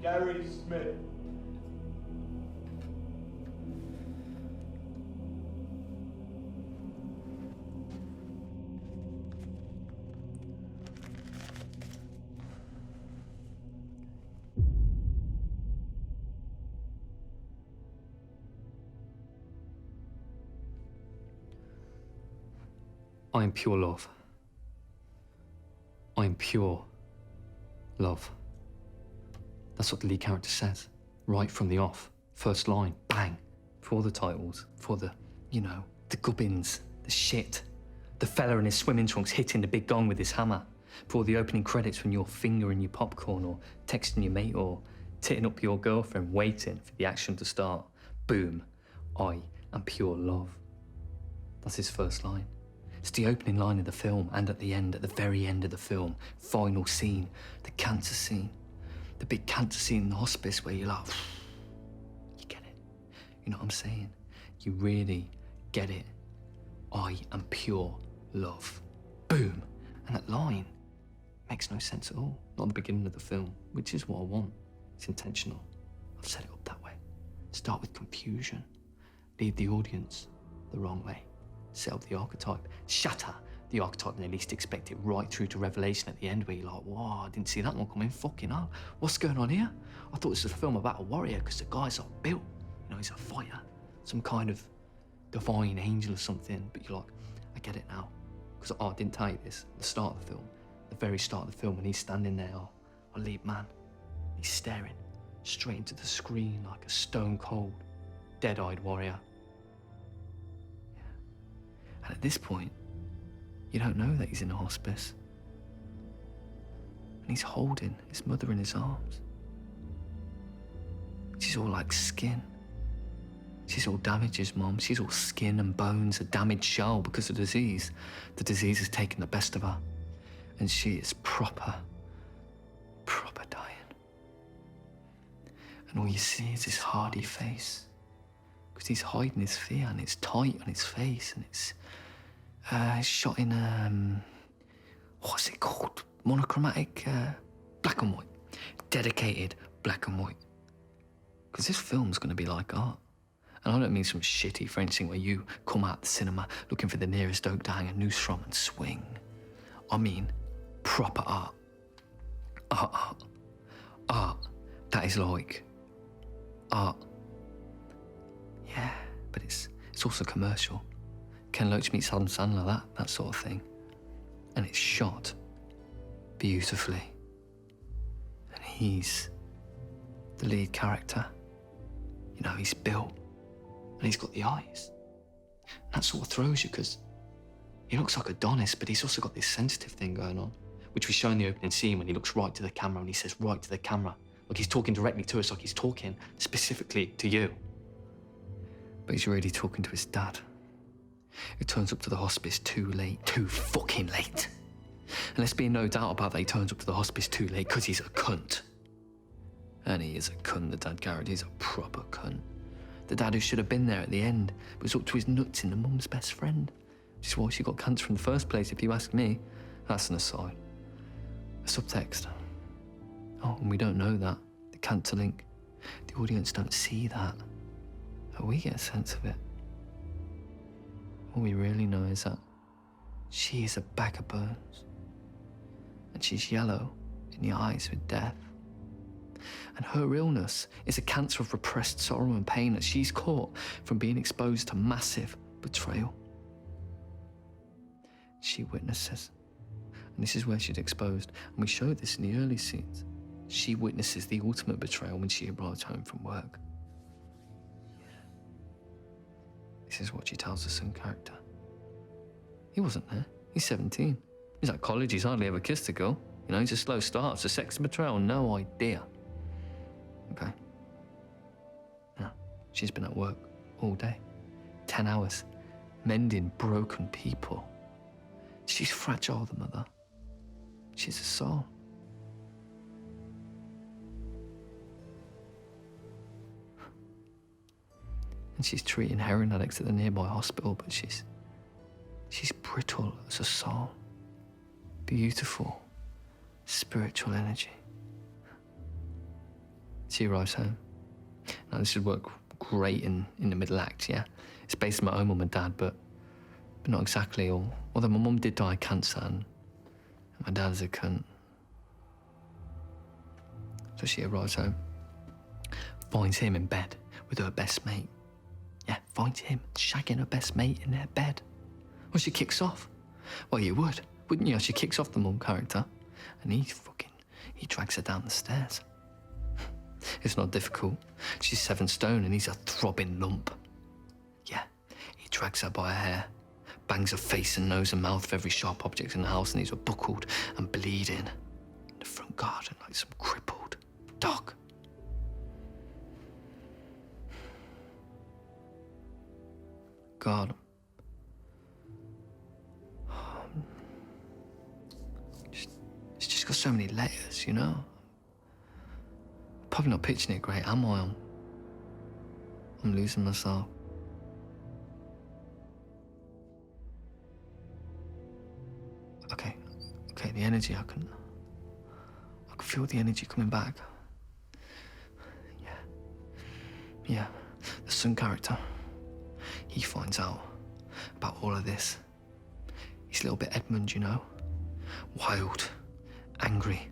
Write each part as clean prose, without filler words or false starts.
Gary Smith. I am pure love. I am pure love. That's what the lead character says, right from the off. First line, bang, for the titles, for the, the gubbins, the shit. The fella in his swimming trunks hitting the big gong with his hammer. For the opening credits when you're fingering your popcorn or texting your mate or titting up your girlfriend waiting for the action to start. Boom, I am pure love. That's his first line. It's the opening line of the film, and at the end, at the very end of the film, final scene, the cancer scene. The big cancer scene in the hospice where you're like, you get it. You know what I'm saying? You really get it. I am pure love. Boom. And that line makes no sense at all. Not at the beginning of the film, which is what I want. It's intentional. I've set it up that way. Start with confusion. Lead the audience the wrong way. Set up the archetype, shatter the archetype when they least expect it, right through to revelation at the end where you're like, whoa, I didn't see that one coming, fucking hell. What's going on here? I thought this was a film about a warrior because the guy's like built, he's a fighter, some kind of divine angel or something, but you're like, I get it now. Because I didn't tell you this at the start of the film, the very start of the film when he's standing there, our lead man, he's staring straight into the screen like a stone cold, dead-eyed warrior. And at this point, you don't know that he's in a hospice. And he's holding his mother in his arms. She's all like skin. She's all damaged, his mom. She's all skin and bones, a damaged shell because of disease. The disease has taken the best of her. And she is proper dying. And all you see is his hardy face. Because he's hiding his fear, and it's tight on his face, and it's shot in, what's it called? Monochromatic, black and white. Dedicated black and white. Because this film's going to be like art. And I don't mean some shitty French thing where you come out the cinema looking for the nearest oak to hang a noose from and swing. I mean proper art. Art that is like art. Yeah, but it's also commercial. Ken Loach meets Adam Sandler, that sort of thing. And it's shot beautifully. And he's the lead character. He's built. And he's got the eyes. And that sort of throws you because he looks like Adonis, but he's also got this sensitive thing going on, which we show in the opening scene when he looks right to the camera and he says right to the camera. Like he's talking directly to us, like he's talking specifically to you. But he's really talking to his dad. He turns up to the hospice too late, too fucking late. And let's be in no doubt about that, he turns up to the hospice too late because he's a cunt. And he is a cunt, the dad character, he's a proper cunt. The dad who should have been there at the end was up to his nuts in the mum's best friend. Which is why she got cancer in the first place, if you ask me. That's an aside. A subtext. Oh, and we don't know that. The cancer link. The audience don't see that. But we get a sense of it. All we really know is that she is a bag of bones. And she's yellow in the eyes with death. And her illness is a cancer of repressed sorrow and pain that she's caught from being exposed to massive betrayal. She witnesses, and this is where she's exposed, and we showed this in the early scenes. She witnesses the ultimate betrayal when she arrives home from work. This is what she tells the son character. He wasn't there. He's 17. He's at college. He's hardly ever kissed a girl. He's a slow start. It's a sex betrayal. No idea. Okay. Now, she's been at work all day. 10 hours. Mending broken people. She's fragile, the mother. She's a soul. And she's treating heroin addicts at the nearby hospital, but she's brittle as a soul. Beautiful, spiritual energy. She arrives home. Now, this would work great in the middle act, yeah? It's based on my own mum and dad, but not exactly. Although my mum did die of cancer, and my dad is a cunt. So she arrives home, finds him in bed with her best mate. Yeah, finds him shagging her best mate in their bed. Well, she kicks off. Well, you would, wouldn't you? She kicks off the mum character, and he drags her down the stairs. It's not difficult. She's 7 stone and he's a throbbing lump. Yeah, he drags her by her hair, bangs her face and nose and mouth with every sharp object in the house, and these were buckled and bleeding in the front garden like some crippled dog. God. It's just got so many layers, you know? Probably not pitching it great, am I? I'm losing myself. Okay, the energy, I can feel the energy coming back. Yeah, the son character, he finds out about all of this. He's a little bit Edmund, you know? Wild, angry.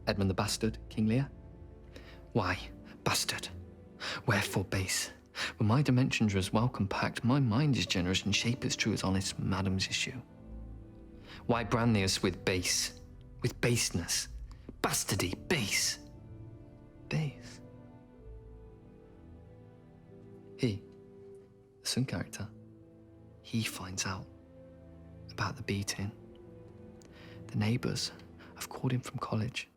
Edmund the bastard, King Lear? Why, bastard? Wherefore base? When my dimensions are as well compact, my mind is generous and shape as true as honest madam's issue. Why brand thee us with base? With baseness? Bastardy, base. Base. He, the son character, he finds out about the beating. The neighbours have called him from college.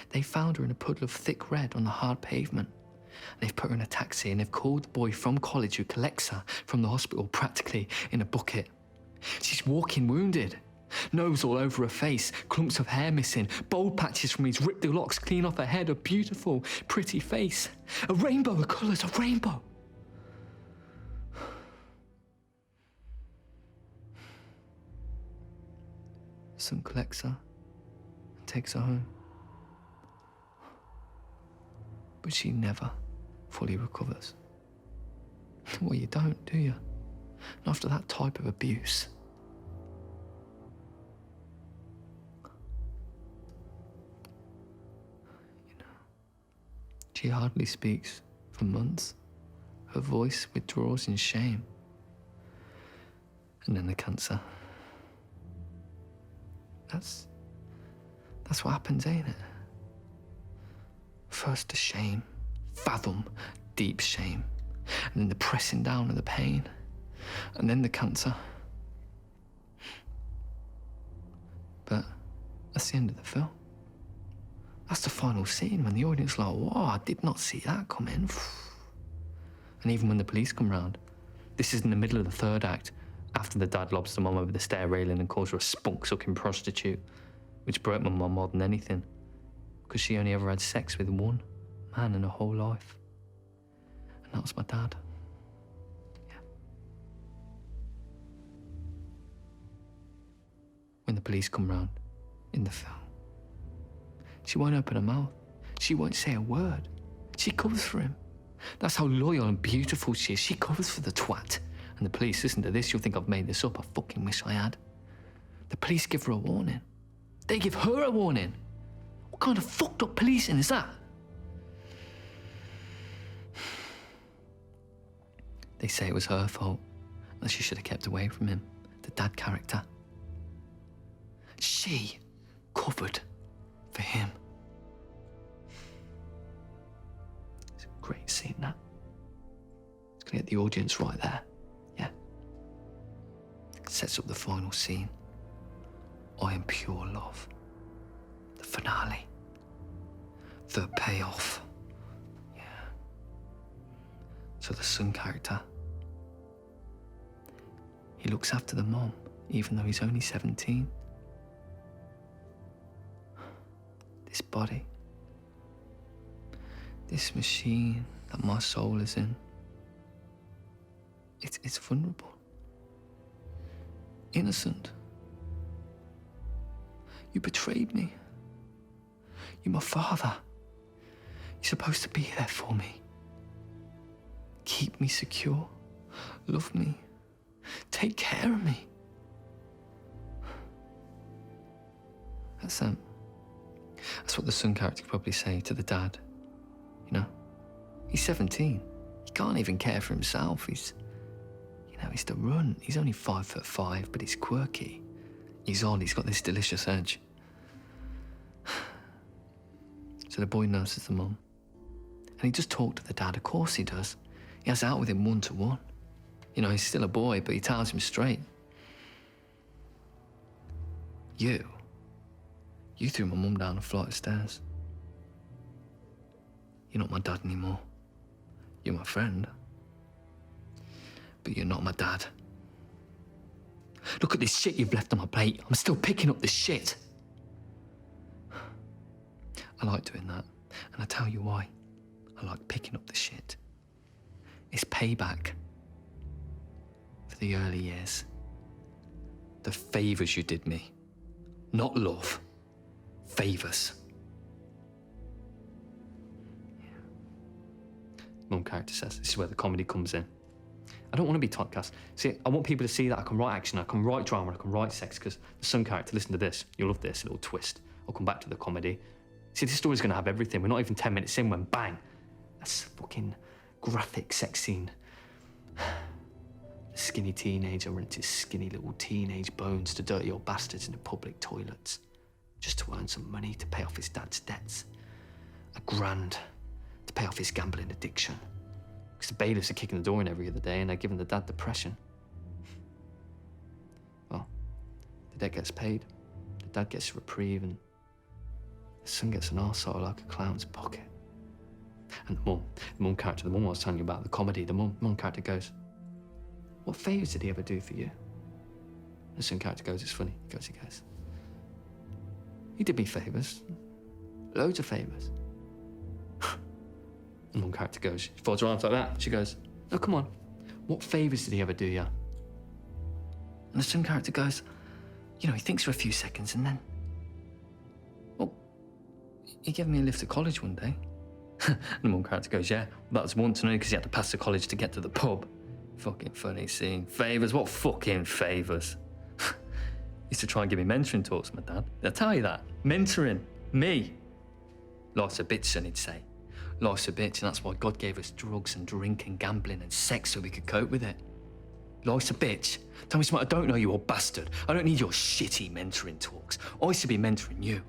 They found her in a puddle of thick red on the hard pavement. And they've put her in a taxi and they've called the boy from college who collects her from the hospital practically in a bucket. She's walking wounded. Nose all over her face, clumps of hair missing, bald patches from his ripped locks clean off her head, a beautiful, pretty face. A rainbow of colours, a rainbow. Son collects her and takes her home. But she never fully recovers. Well, you don't, do you? And after that type of abuse. You know, she hardly speaks for months. Her voice withdraws in shame. And then the cancer. That's what happens, ain't it? First the shame, fathom, deep shame, and then the pressing down of the pain, and then the cancer. But that's the end of the film. That's the final scene when the audience is like, whoa, I did not see that coming. And even when the police come round, this is in the middle of the 3rd act, after the dad lobs the mum over the stair railing and calls her a spunk-sucking prostitute, which broke my mum more than anything, because she only ever had sex with one man in her whole life. And that was my dad. Yeah. When the police come round in the film, she won't open her mouth. She won't say a word. She covers for him. That's how loyal and beautiful she is. She covers for the twat. And the police, listen to this, you'll think I've made this up. I fucking wish I had. The police give her a warning. They give her a warning. What kind of fucked up policing is that? They say it was her fault, that she should have kept away from him, the dad character. She covered for him. It's a great scene, that. It's gonna get the audience right there. Yeah. It sets up the final scene. I am pure love. The finale. The payoff. Yeah. So the son character, he looks after the mom, even though he's only 17. This body, this machine that my soul is in, it's vulnerable, innocent. You betrayed me. You're my father. You're supposed to be there for me. Keep me secure. Love me. Take care of me. That's what the son character could probably say to the dad. You know? He's 17. He can't even care for himself. He's the runt. He's only 5'5", but he's quirky. He's odd. He's got this delicious edge. So the boy nurses the mum. And he just talked to the dad. Of course he does. He has out with him one-to-one. You know, he's still a boy, but he tells him straight. You threw my mum down a flight of stairs. You're not my dad anymore. You're my friend. But you're not my dad. Look at this shit you've left on my plate. I'm still picking up the shit. I like doing that, and I tell you why. I like picking up the shit. It's payback for the early years. The favours you did me. Not love. Favours. Yeah. Mum character says, this is where the comedy comes in. I don't want to be typecast. See, I want people to see that I can write action, I can write drama, I can write sex, because the son character, listen to this, you'll love this little twist. I'll come back to the comedy. See, this story's going to have everything. We're not even 10 minutes in when bang, that's a fucking graphic sex scene. The skinny teenager runs his skinny little teenage bones to dirty old bastards in the public toilets just to earn some money to pay off his dad's debts. $1,000 to pay off his gambling addiction. Because the bailiffs are kicking the door in every other day and they're giving the dad depression. Well, the debt gets paid, the dad gets a reprieve, and the son gets an arsehole like a clown's pocket. And the mum character, the mum I was telling you about, the comedy, the mum character goes, what favours did he ever do for you? The son character goes, it's funny, he goes, he did me favours. Loads of favours. The mum character goes, she folds her arms like that, she goes, oh, come on, what favours did he ever do you? And the son character goes, you know, he thinks for a few seconds and then, well, he gave me a lift to college one day. And the mum character goes, yeah, that was once only because he had to pass the college to get to the pub. Fucking funny scene. Favours? What fucking favours? Used to try and give me mentoring talks, my dad. Did I tell you that? Mentoring. Me. Life's a bitch, son, he'd say. Life's a bitch, and that's why God gave us drugs and drink and gambling and sex so we could cope with it. Life's a bitch. Tell me something I don't know, you old bastard. I don't need your shitty mentoring talks. I used to be mentoring you.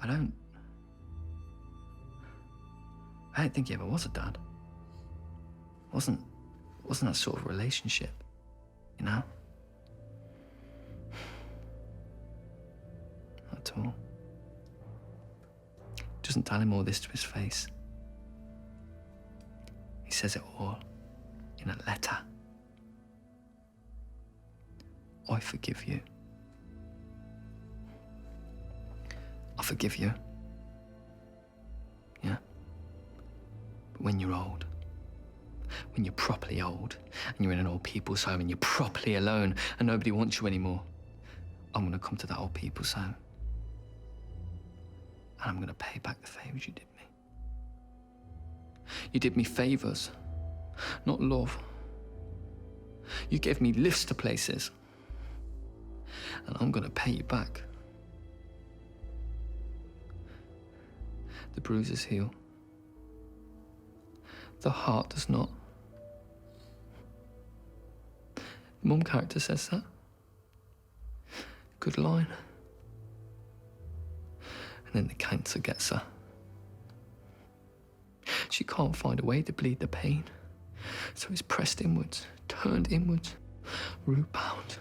I don't think he ever was a dad. Wasn't that sort of relationship, you know? Not at all. Doesn't tell him all this to his face. He says it all in a letter. I forgive you. I forgive you. Yeah? But when you're old, when you're properly old, and you're in an old people's home and you're properly alone and nobody wants you anymore, I'm going to come to that old people's home. And I'm going to pay back the favours you did me. You did me favours, not love. You gave me lifts to places. And I'm going to pay you back. The bruises heal. The heart does not. The mum character says that. Good line. And then the cancer gets her. She can't find a way to bleed the pain. So it's pressed inwards, turned inwards, root bound.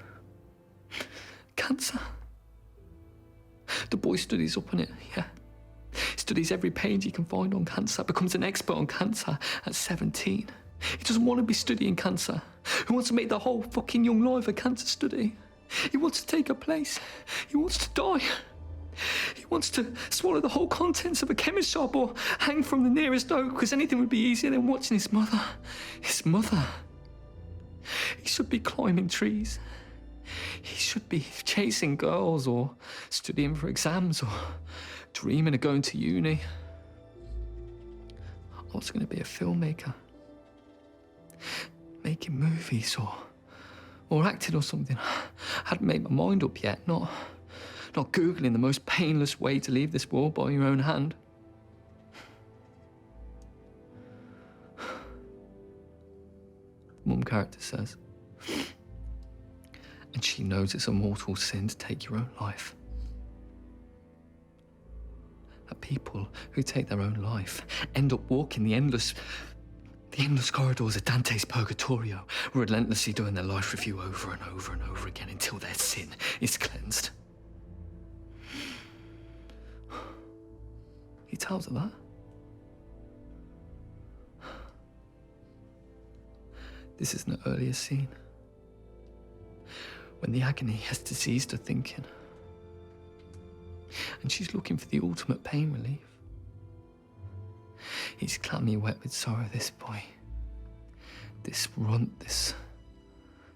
Cancer. The boy studies up on it, yeah. Studies every page he can find on cancer, becomes an expert on cancer at 17. He doesn't want to be studying cancer. He wants to make the whole fucking young life a cancer study. He wants to take a place. He wants to die. He wants to swallow the whole contents of a chemist shop or hang from the nearest oak because anything would be easier than watching his mother. His mother. He should be climbing trees. He should be chasing girls or studying for exams or dreaming of going to uni. I was going to be a filmmaker. Making movies or acting or something. I hadn't made my mind up yet, not Googling the most painless way to leave this world by your own hand. Mum character says, and she knows it's a mortal sin to take your own life. That people who take their own life end up walking the endless corridors of Dante's Purgatorio, relentlessly doing their life review over and over and over again until their sin is cleansed. He tells her that. This is an earlier scene, when the agony has diseased her thinking, and she's looking for the ultimate pain relief. He's clammy wet with sorrow, this boy. This runt, this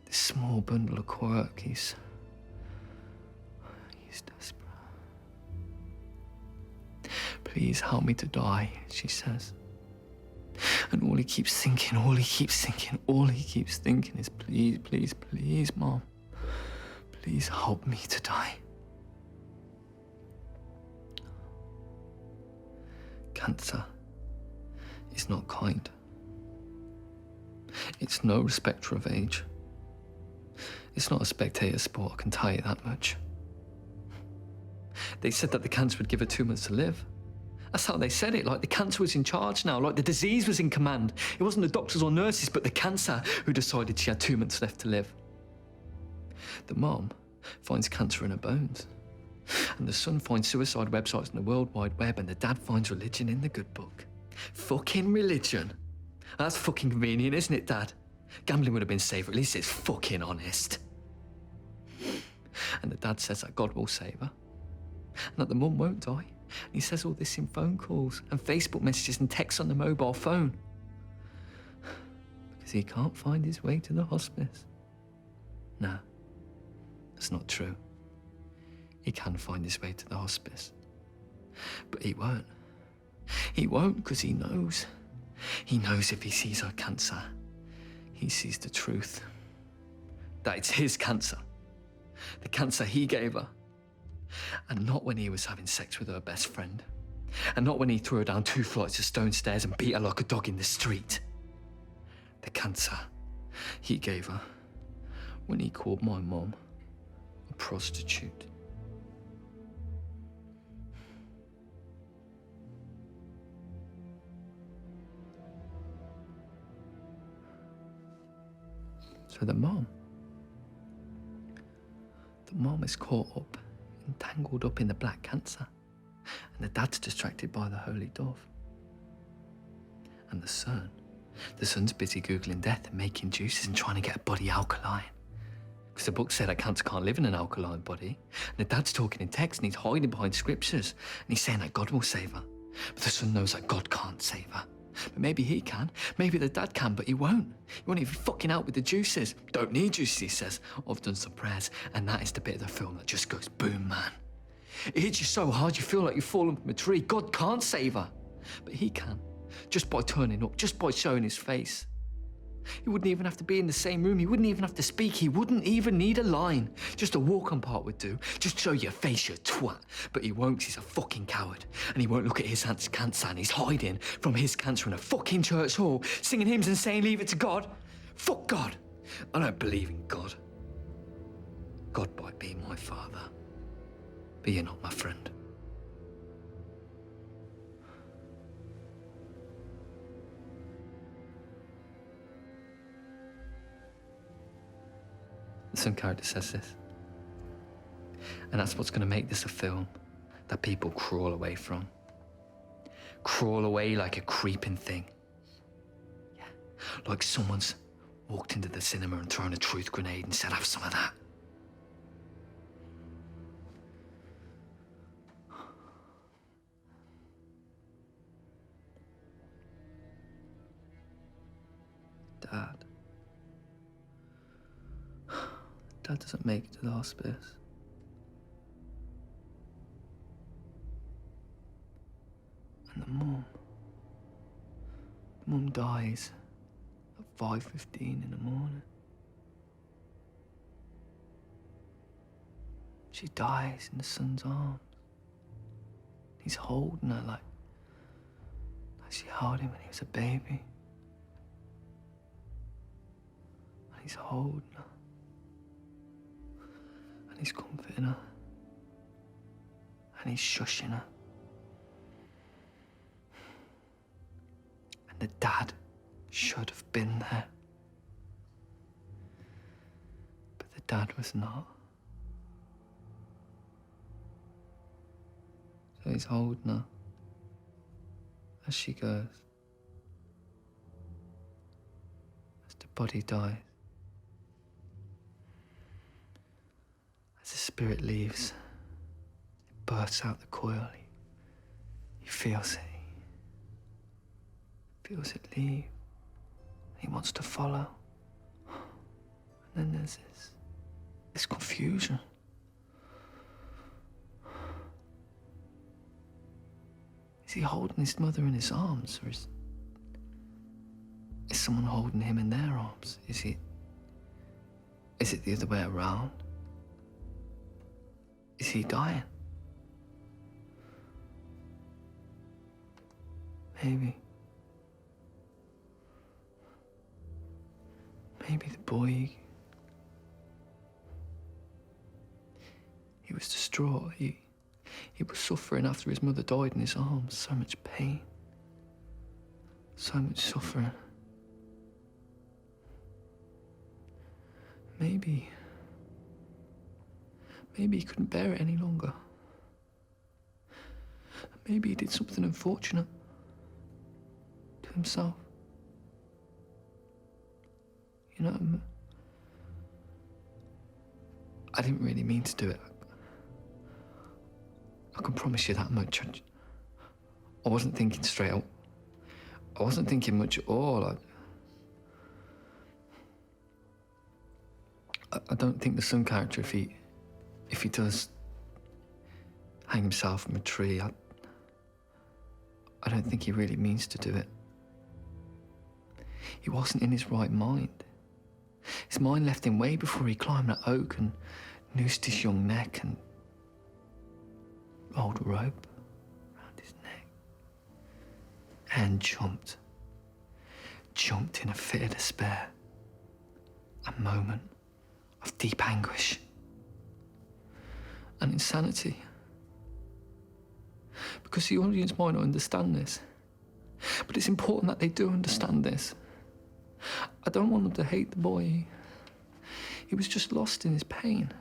small bundle of quirk, he's desperate. Please help me to die, she says. And all he keeps thinking is, please, please, please, Mom. Please help me to die. Cancer is not kind. It's no respecter of age. It's not a spectator sport, I can tell you that much. They said that the cancer would give her 2 months to live. That's how they said it, like the cancer was in charge now, like the disease was in command. It wasn't the doctors or nurses, but the cancer who decided she had 2 months left to live. The mom finds cancer in her bones. And the son finds suicide websites on the World Wide Web, and the dad finds religion in the good book. Fucking religion. That's fucking convenient, isn't it, Dad? Gambling would have been safer, at least it's fucking honest. And the dad says that God will save her, and that the mum won't die. And he says all this in phone calls and Facebook messages and texts on the mobile phone. Because he can't find his way to the hospice. No, that's not true. He can find his way to the hospice. But he won't. He won't because he knows. He knows if he sees her cancer, he sees the truth. That it's his cancer. The cancer he gave her. And not when he was having sex with her best friend. And not when he threw her down 2 flights of stone stairs and beat her like a dog in the street. The cancer he gave her when he called my mom a prostitute. So the mom is caught up, entangled up in the black cancer, and the dad's distracted by the holy dove. And the son's busy Googling death and making juices and trying to get a body alkaline. Because the book said that cancer can't live in an alkaline body. And the dad's talking in text and he's hiding behind scriptures and he's saying that God will save her. But the son knows that God can't save her. But maybe he can, maybe the dad can, but he won't. He won't even fucking out with the juices. Don't need juices, he says. I've done some prayers, and that is the bit of the film that just goes boom, man. It hits you so hard you feel like you've fallen from a tree. God can't save her, but he can, just by turning up, just by showing his face. He wouldn't even have to be in the same room. He wouldn't even have to speak. He wouldn't even need a line. Just a walk-on part would do. Just show your face, you twat. But he won't, 'cause he's a fucking coward. And he won't look at his aunt's cancer, and he's hiding from his cancer in a fucking church hall, singing hymns and saying, leave it to God. Fuck God. I don't believe in God. God might be my father, but you're not my friend. Some character says this. And that's what's going to make this a film that people crawl away from. Crawl away like a creeping thing. Yeah. Like someone's walked into the cinema and thrown a truth grenade and said, have some of that. Dad doesn't make it to the hospice. Mum dies at 5:15 in the morning. She dies in the son's arms. He's holding her like she held him when he was a baby. And he's holding her. And he's comforting her. And he's shushing her. And the dad should have been there. But the dad was not. So he's holding her as she goes. As the body dies. As the spirit leaves, it bursts out the coil. He feels it. He feels it leave. He wants to follow. And then there's this confusion. Is he holding his mother in his arms, or is someone holding him in their arms? Is it the other way around? Is he dying? Maybe. Maybe the boy, he was distraught. He was suffering after his mother died in his arms. So much pain. So much suffering. Maybe he couldn't bear it any longer. Maybe he did something unfortunate to himself. You know, I didn't really mean to do it. I can promise you that much. I wasn't thinking straight up. I wasn't thinking much at all. I don't think the son character, if he does hang himself from a tree, I don't think he really means to do it. He wasn't in his right mind. His mind left him way before he climbed that oak and noosed his young neck and rolled a rope around his neck and jumped in a fit of despair, a moment of deep anguish and insanity. Because the audience might not understand this, but it's important that they do understand this. I don't want them to hate the boy. He was just lost in his pain.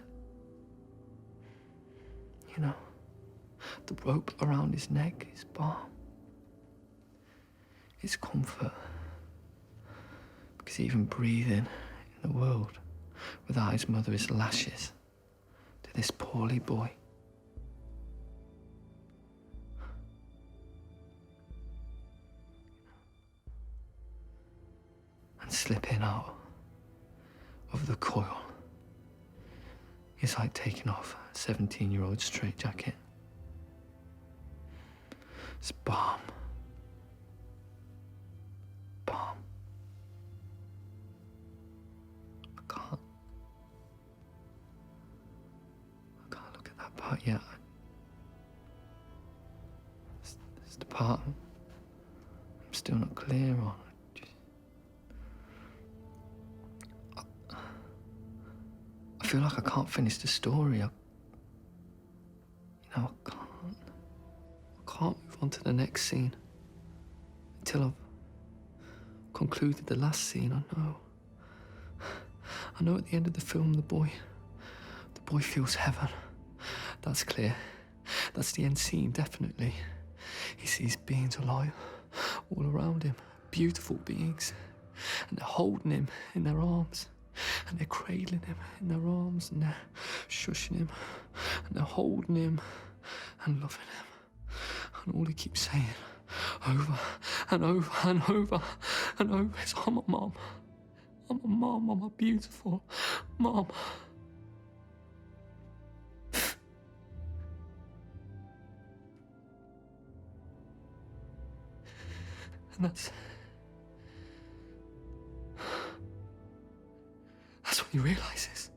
You know, the rope around his neck is balm. It's comfort. Because even breathing in the world without his mother is lashes to this poorly boy. And slipping out of the coil is like taking off a 17-year-old straitjacket. It's balm. Balm. I can't look at that part yet. It's the part I'm still not clear on. I feel like I can't finish the story. I can't move on to the next scene until I've concluded the last scene. I know at the end of the film the boy feels heaven. That's clear. That's the end scene, definitely. He sees beings of light all around him, beautiful beings, and they're holding him in their arms. And they're cradling him in their arms, and they're shushing him, and they're holding him and loving him. And all he keeps saying over and over and over and over is, I'm a mom. I'm a mom. I'm a beautiful mom. And he realizes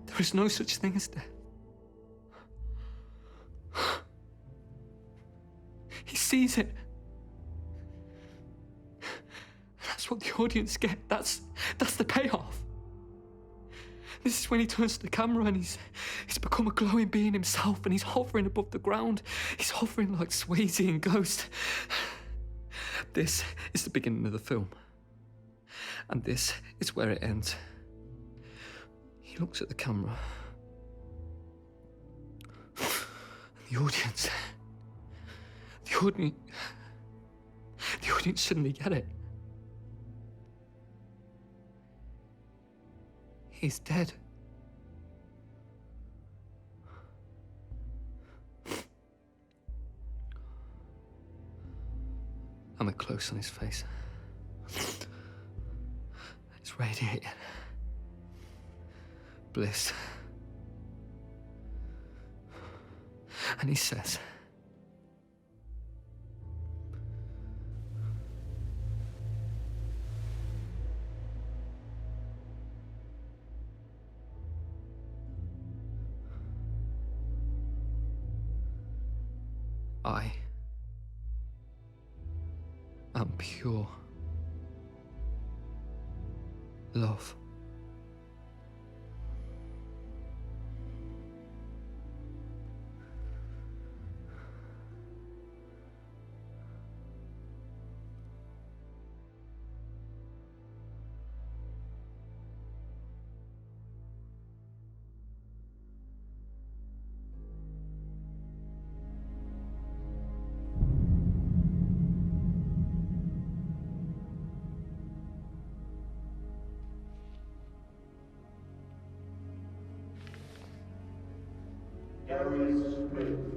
there is no such thing as death. He sees it. That's what the audience get. That's the payoff. This is when he turns to the camera and he's become a glowing being himself, and he's hovering above the ground. He's hovering like Swayze in Ghost. This is the beginning of the film. And this is where it ends. He looks at the camera. And the audience suddenly get it. He's dead. I'm at close on his face. It's radiating. Bliss. And he says, I am pure love. Galleries split.